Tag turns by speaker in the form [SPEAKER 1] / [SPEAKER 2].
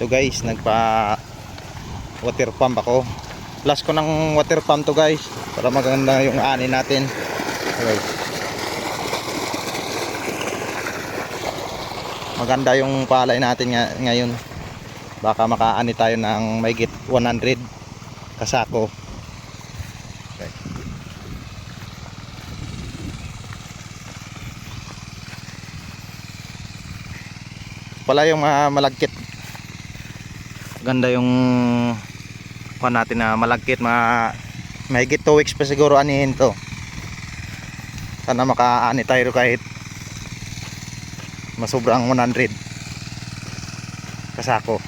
[SPEAKER 1] Ito guys, nagpa water pump ako. Plus ko ng water pump to guys, para maganda yung ani natin. Okay. Maganda yung palay natin ngayon. Baka makaani tayo ng mahigit 100 kasako. Okay. Pala yung malagkit. Ganda yung kuha natin na malagkit. Mahigit 2 weeks pa siguro anihin to. Sana makaani tayo kahit masobrang 100 kasako.